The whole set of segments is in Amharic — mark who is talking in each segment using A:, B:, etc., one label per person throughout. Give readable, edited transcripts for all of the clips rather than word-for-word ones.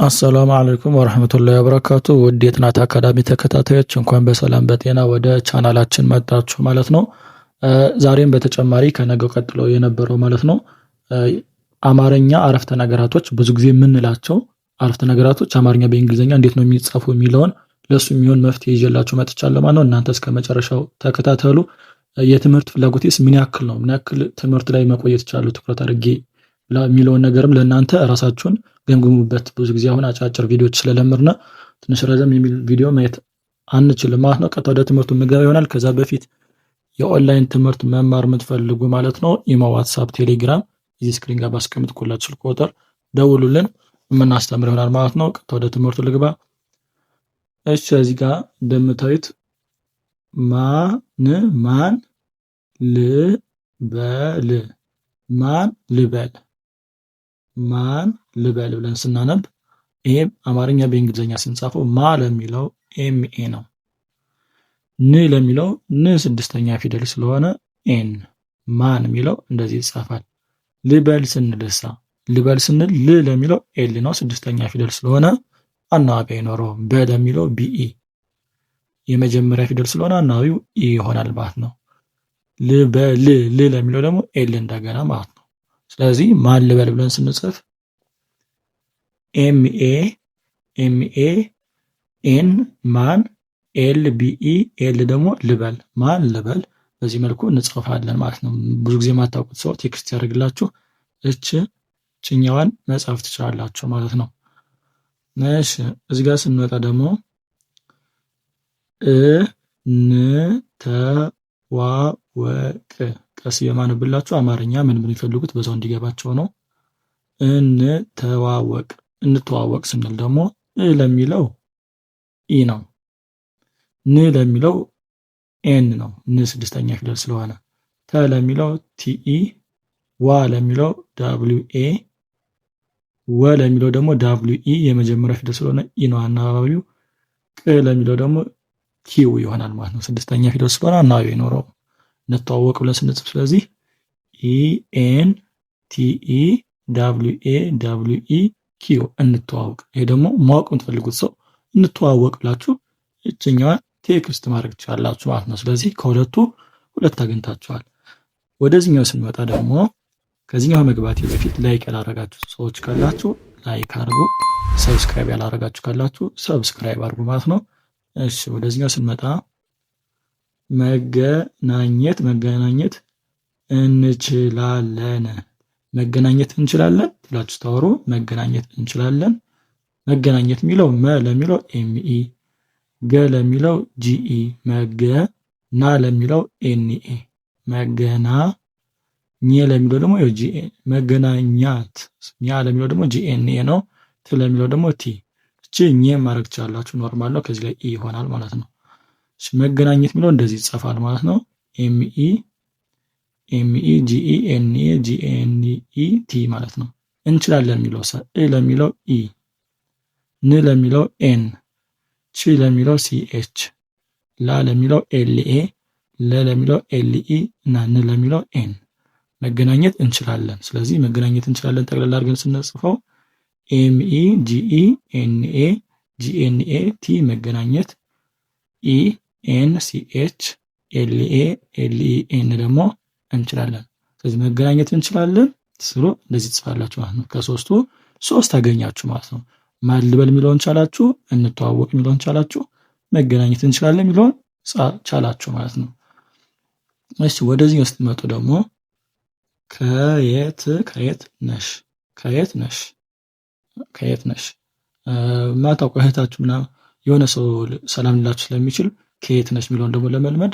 A: አሰላሙ አለይኩም ወራህመቱላሂ ወበረካቱ። ውድ የጥናት አካዳሚ ተከታታዮች እንኳን በሰላም በጤና ወደ ቻናላችን መጣችሁ ማለት ነው። ዛሬም በተጨማሪ ከነገው ቀጥሎ የነበረው ማለት ነው አማርኛ አረፍተ ነገራቶች ብዙ ጊዜ የምንላቸው አረፍተ ነገራቶች አማርኛ በእንግሊዝኛ እንዴት ነው የሚጻፉ የሚለውን ለሱ የሚሆን መፍትሄ ይዤላችሁ መጥቻለሁ ማለት ነው። እናንተ እስከመጨረሻው ተከታተሉ። የትምህርት ፍላጎቴስ ምን ያክል ነው? ምን ያክል ትምህርት ላይ መቆየት ይችላሉ ትኩረት አድርጌ የሚለውን ነገርም ለእናንተ ራሳችሁን ገምግሙበት። ብዙ ጊዜ አሁን አጫጭር ቪዲዮዎች ስለለመድን ትንሽ ረዘም የሚል ቪዲዮ ማየት አንችልም ማለት ነው። ቀጥታ ወደ ትምህርቱ ምገባ ይሆናል። ከዛ በፊት የኦንላይን ትምህርት መማር የምትፈልጉ ማለት ነው ኢሞ፣ ዋትስአፕ፣ ቴሌግራም እዚህ ስክሪን ጋር ባስቀምጥኩላችሁ ስልክ ቁጥር ደውሉልን፣ የምናስተምር ይሆናል ማለት ነው። ቀጥታ ወደ ትምህርቱ ልግባ። እሺ እዚህ ጋር እንደምታዩት ማን ልበል ማን ልበል ብለን ስናነብ ይሄ አማርኛ በእንግሊዝኛ ስንጻፈው ማ ለሚለው ኤምኤ ነው። ን ለሚለው ን ስድስተኛ ፊደል ስለሆነ ኤን፣ ማን የሚለው እንደዚህ ይጻፋል። ልበል ስንል ል ለሚለው ኤል ነው ለሚለው ፊደል ስለሆነ አናባቢ አይኖረውም። በ ለሚለው ቢኢ የመጀመሪያ ፊደል ስለሆነ አናባቢው ኢ ይሆናል ማለት ነው። ል ለሚለው ደግሞ ኤል እንደገና ማለት ነው። ስለዚህ ማን ልበል ብለን ስንጽፍ ኤምኤ ኤን ማን፣ ኤል ቢኢ ኤል ደግሞ ልበል፣ ማን ልበል በዚህ መልኩ እንጽፋለን ማለት ነው። ብዙ ጊዜ የማታውቁት ሰው ቴክስት ያደርግላችሁ ችኛዋን መጻፍ ትችላላችሁ ማለት ነው። እሺ እዚህ ጋር ስንመጣ ደግሞ እንተዋወቅ ቀስ የማንብላችሁ አማርኛ ምን የሚፈልጉት በዛው እንዲገባቸው ነው። እንተዋወቅ ስንል ደግሞ ለሚለው ኢ ነው። ን ለሚለው ኤን ነው። ን ስድስተኛ ፊደል ስለሆነ። ተ ለሚለው ቲኢ፣ ዋ ለሚለው ዳብሊው ኤ፣ ወ ለሚለው ደግሞ ዳብሊው ኢ የመጀመሪያ ፊደል ስለሆነ ኢ ነው አናባቢው። ቅ ለሚለው ደግሞ ኪው ይሆናል ማለት ነው። ስድስተኛ ፊደል ስለሆነ አናባቢ አይኖረውም። እንተዋወቅ ብለን ስንጽፍ ስለዚህ ኢኤን ቲኢ ዳብሊው ኤ ዳብሊው ኢ ኪው እንተዋወቅ። ይሄ ደግሞ ማወቅ የምትፈልጉት ሰው እንተዋወቅ ብላችሁ እችኛዋን ቴክስት ማድረግ ትችላላችሁ ማለት ነው። ስለዚህ ከሁለቱ ሁለት አግኝታችኋል። ወደዚህኛው ስንመጣ ደግሞ ከዚህኛው መግባቴ በፊት ላይክ ያላረጋችሁ ሰዎች ካላችሁ ላይክ አድርጉ፣ ሰብስክራይብ ያላረጋችሁ ካላችሁ ሰብስክራይብ አድርጉ ማለት ነው። እሺ ወደዚህኛው ስንመጣ መገናኘት እንችላለን ብላችሁ ታወሩ። መገናኘት እንችላለን። መገናኘት የሚለው መ ለሚለው ኤምኢ፣ ገ ለሚለው ጂኢ፣ ና ለሚለው ኤንኤ፣ ኘ ለሚለው ደግሞ ጂኤ፣ መገናኛት ኛ ለሚለው ደግሞ ጂኤንኤ ነው። ት ለሚለው ደግሞ ቲ። እቺ ኘ ማድረግ ትችላላችሁ፣ ኖርማል ነው። ከዚህ ላይ ኢ ይሆናል ማለት ነው። መገናኘት የሚለው እንደዚህ ይጻፋል ማለት ነው። ኤምኢ ጂኢ ኤንኤ ጂኤንኢ ቲ ማለት ነው። እንችላለን የሚለው ለሚለው ኢ፣ ን ለሚለው ኤን፣ ቺ ለሚለው ሲኤች፣ ላ ለሚለው ኤልኤ፣ ለ ለሚለው ኤልኢ እና ን ለሚለው ኤን። መገናኘት እንችላለን። ስለዚህ መገናኘት እንችላለን ጠቅላላ አድርገን ስንጽፈው ኤምኢ ጂኢ ኤንኤ ጂኤንኤ ቲ መገናኘት፣ ኢ ኤን ሲኤች ኤልኤ ኤልኢ ኤን ደግሞ እንችላለን። ስለዚህ መገናኘት እንችላለን ስሩ እንደዚህ ትጽፋላችሁ ማለት ነው። ከሶስቱ ሶስት አገኛችሁ ማለት ነው። ማን ልበል የሚለውን ቻላችሁ፣ እንተዋወቅ የሚለውን ቻላችሁ፣ መገናኘት እንችላለን የሚለውን ቻላችሁ ማለት ነው። እሺ ወደዚህ ስትመጡ ደግሞ ከየት ነሽ ማታውቁ እህታችሁ ምናምን የሆነ ሰው ሰላም ሊላችሁ ስለሚችል ከየት ነሽ የሚለውን ደግሞ ለመልመድ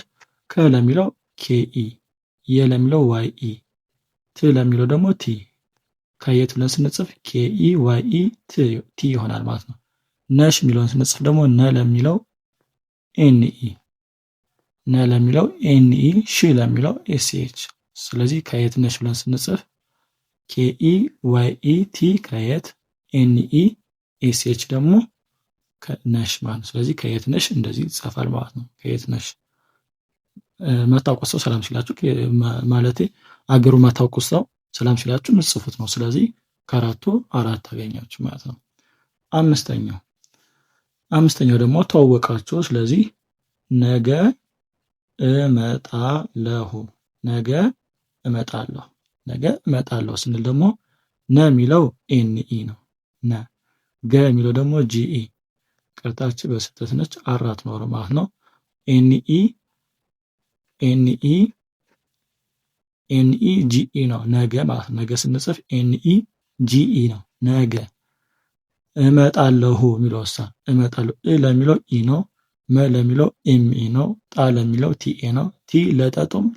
A: ለሚለው ኬኢ፣ የ ለሚለው ዋይኢ፣ ት ለሚለው ደግሞ ቲ። ከየት ብለን ስንጽፍ ኬኢ ዋይኢ ቲ ይሆናል ማለት ነው። ነሽ የሚለውን ስንጽፍ ደግሞ ነ ለሚለው ኤንኢ፣ ሺ ለሚለው ኤስኤች። ስለዚህ ከየት ነሽ ብለን ስንጽፍ ኬኢ ዋይኢ ቲ ከየት፣ ኤንኢ ኤስኤች ደግሞ ነሽ ማለት ነው። ስለዚህ ከየት ነሽ እንደዚህ ይጻፋል ማለት ነው። ከየት ነሽ ማታውቁት ሰው ሰላም ሲላችሁ ማለቴ አገሩ ማታውቁት ሰው ሰላም ሲላችሁ ምጽፉት ነው። ስለዚህ ከአራቱ አራት ታገኛችሁ ማለት ነው። አምስተኛው ደግሞ ተዋወቃችሁ። ስለዚህ ነገ እመጣለሁ። ነገ እመጣለሁ ስንል ደግሞ ነ የሚለው ኤንኢ ነው። ገ የሚለው ደግሞ ጂኢ። ቅርታች በስህተት ነች፣ አራት ኖር ማለት ነው። ኤንኢ ጂኢ ነው ነገ ማለት ነው። ነገ ስንጽፍ ኤንኢ ጂኢ ነው ነገ። እመጣለሁ የሚለው እመጣለሁ። ለሚለው ኢ ነው። መ ለሚለው ኤምኢ ነው። ጣ ለሚለው ቲኤ ነው። ቲ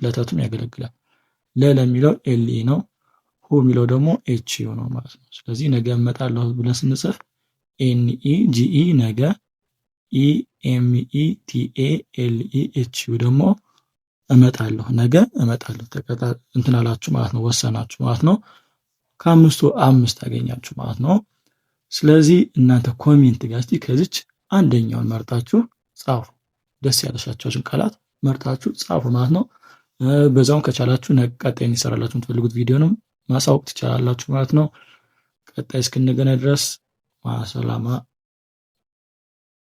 A: ለተቱም ያገለግላል። ለሚለው ኤልኢ ነው። ሁ የሚለው ደግሞ ኤችዩ ነው ማለት ነው። ስለዚህ ነገ እመጣለሁ ብለን ስንጽፍ ኤንኢ ጂኢ ነገ፣ ኢ ኤምኢ ቲኤ ኤልኢ ኤችዩ ደግሞ እመጣለሁ። ነገ እመጣለሁ። እንትን አላችሁ ማለት ነው፣ ወሰናችሁ ማለት ነው። ከአምስቱ 5 ታገኛችሁ ማለት ነው። ስለዚህ እናንተ ኮሜንት ጋር እስቲ ከዚች አንደኛውን መርጣችሁ ጻፉ። ደስ ያለሻቸውን ቃላት መርጣችሁ ጻፉ ማለት ነው። በዛውም ከቻላችሁ ቀጣይ እንዲሰራላችሁ የምትፈልጉት ቪዲዮንም ማሳወቅ ትችላላችሁ ማለት ነው። ቀጣይ እስክንገናኝ ድረስ ማሰላማ